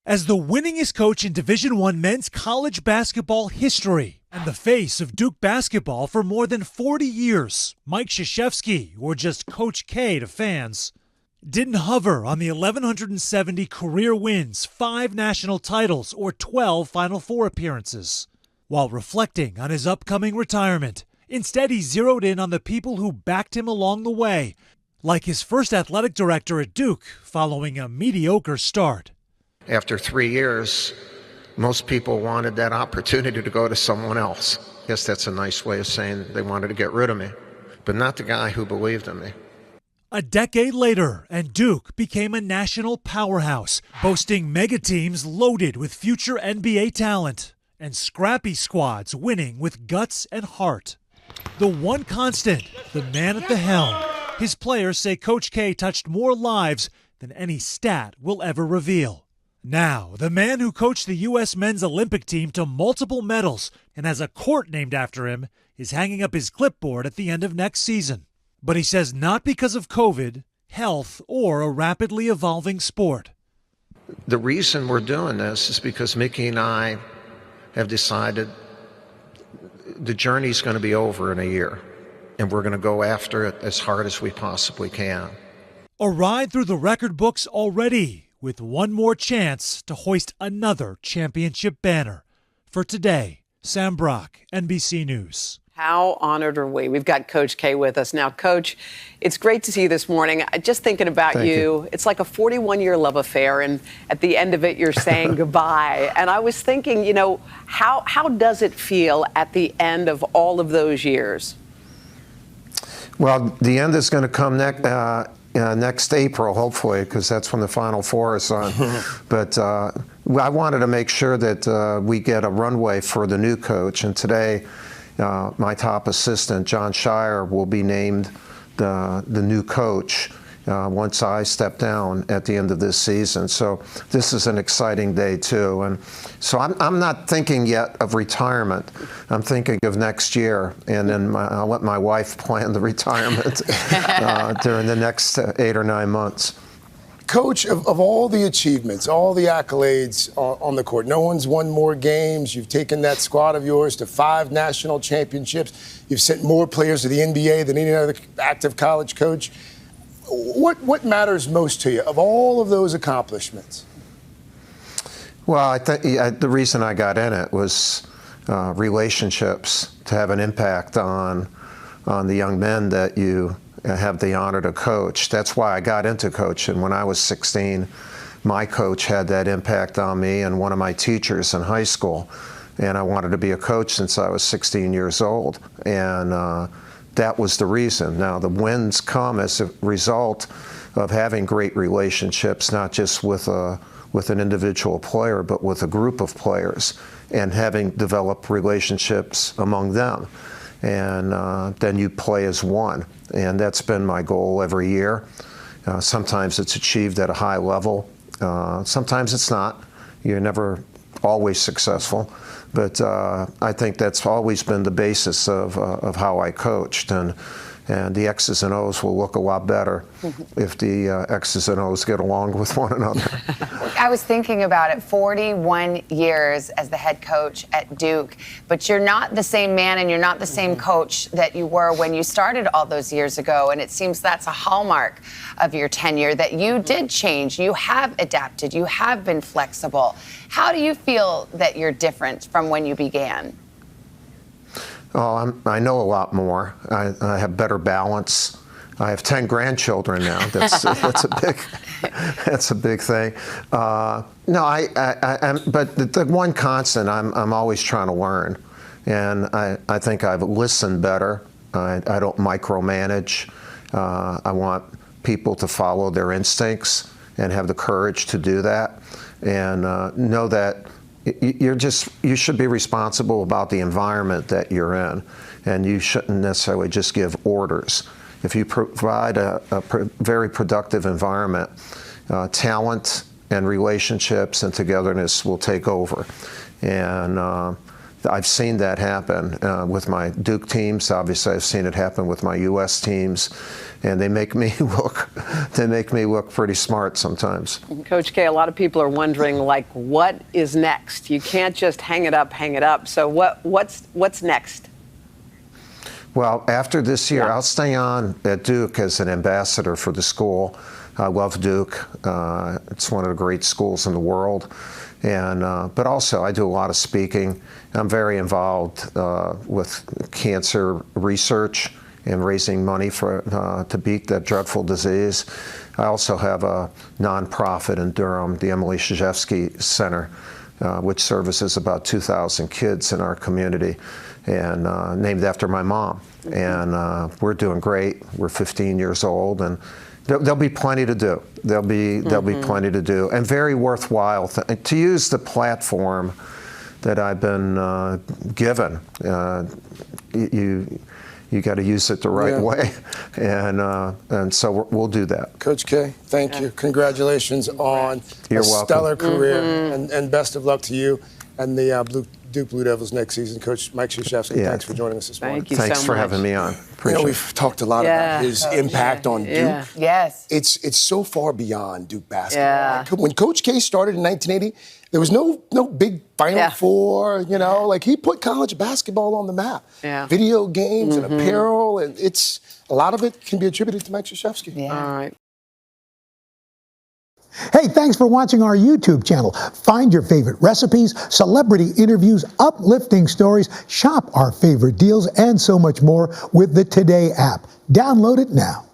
As the winningest coach in Division I men's college basketball history and the face of Duke basketball for more than 40 years, Mike Krzyzewski, or just Coach K to fans, didn't hover on the 1,170 career wins, 5 national titles, or 12 Final Four appearances. While reflecting on his upcoming retirement, instead he zeroed in on the people who backed him along the way, like his first athletic director at Duke following a mediocre start. After 3 years, most people wanted that opportunity to go to someone else. I guess that's a nice way of saying they wanted to get rid of me, but not the guy who believed in me. A decade later, and Duke became a national powerhouse, boasting mega teams loaded with future NBA talent and scrappy squads winning with guts and heart. The one constant, the man at the helm. His players say Coach K touched more lives than any stat will ever reveal. Now, the man who coached the U.S. men's Olympic team to multiple medals and has a court named after him is hanging up his clipboard at the end of next season. But he says not because of COVID, health, or a rapidly evolving sport. The reason we're doing this is because Mickey and I have decided the journey's going to be over in a year, and we're going to go after it as hard as we possibly can. A ride through the record books already, with one more chance to hoist another championship banner. For today, Sam Brock, NBC News. How honored are we? We've got Coach K with us now. Coach, it's great to see you this morning. Just thinking about Thank you. It's like a 41-year love affair, and at the end of it, you're saying goodbye. And I was thinking, how does it feel at the end of all of those years? Well, the end is going to come next April, hopefully, because that's when the Final Four is on. But I wanted to make sure that we get a runway for the new coach. And today, my top assistant, John Shire, will be named the new coach once I step down at the end of this season. So this is an exciting day, too. And so I'm not thinking yet of retirement. I'm thinking of next year, and then I'll let my wife plan the retirement during the next 8 or 9 months. Coach, of all the achievements, all the accolades on the court, no one's won more games. You've taken that squad of yours to 5 national championships. You've sent more players to the NBA than any other active college coach. What matters most to you of all of those accomplishments? Well, I think the reason I got in it was relationships, to have an impact on the young men that you have the honor to coach. That's why I got into coaching. When I was 16, my coach had that impact on me and one of my teachers in high school. And I wanted to be a coach since I was 16 years old. And that was the reason. Now, the wins come as a result of having great relationships, not just with an individual player, but with a group of players, and having developed relationships among them. And then you play as one. And that's been my goal every year. Sometimes it's achieved at a high level. Sometimes it's not. You're never always successful. But I think that's always been the basis of how I coached. And the X's and O's will look a lot better if the X's and O's get along with one another. I was thinking about it, 41 years as the head coach at Duke, but you're not the same man and you're not the same coach that you were when you started all those years ago. And it seems that's a hallmark of your tenure, that you did change, you have adapted, you have been flexible. How do you feel that you're different from when you began? Oh, I know a lot more. I have better balance. I have 10 grandchildren now. That's a big thing. But the one constant, I'm always trying to learn, and I think I've listened better. I don't micromanage. I want people to follow their instincts and have the courage to do that, and know that you should be responsible about the environment that you're in, and you shouldn't necessarily just give orders. If you provide a very productive environment, talent and relationships and togetherness will take over. And I've seen that happen with my Duke teams. Obviously, I've seen it happen with my U.S. teams, and they make me look pretty smart sometimes. Coach K, a lot of people are wondering, like, what is next? You can't just hang it up. So what's next? Well, after this year, I'll stay on at Duke as an ambassador for the school. I love Duke. It's one of the great schools in the world. And but also, I do a lot of speaking. I'm very involved with cancer research and raising money for to beat that dreadful disease. I also have a nonprofit in Durham, the Mike Krzyzewski Center, which services about 2,000 kids in our community, and named after my mom. And we're doing great. We're 15 years old, and there'll be plenty to do. There'll be plenty to do, and very worthwhile to use the platform that I've been given. You got to use it the right way, and so we'll do that. Coach K, thank you. Congratulations on You're a welcome. stellar career, and best of luck to you and the Duke Blue Devils next season. Coach Mike Krzyzewski, thanks for joining us this morning. Thank you Thanks so for much. having me on. Appreciate it. We've talked a lot about his impact on Duke. Yes. It's so far beyond Duke basketball. Yeah. Like, when Coach K started in 1980, there was no big Final Four, like he put college basketball on the map. Yeah. Video games and apparel, and it's a lot of it can be attributed to Mike Krzyzewski. Yeah. All right. Hey, thanks for watching our YouTube channel. Find your favorite recipes, celebrity interviews, uplifting stories, shop our favorite deals, and so much more with the Today app. Download it now.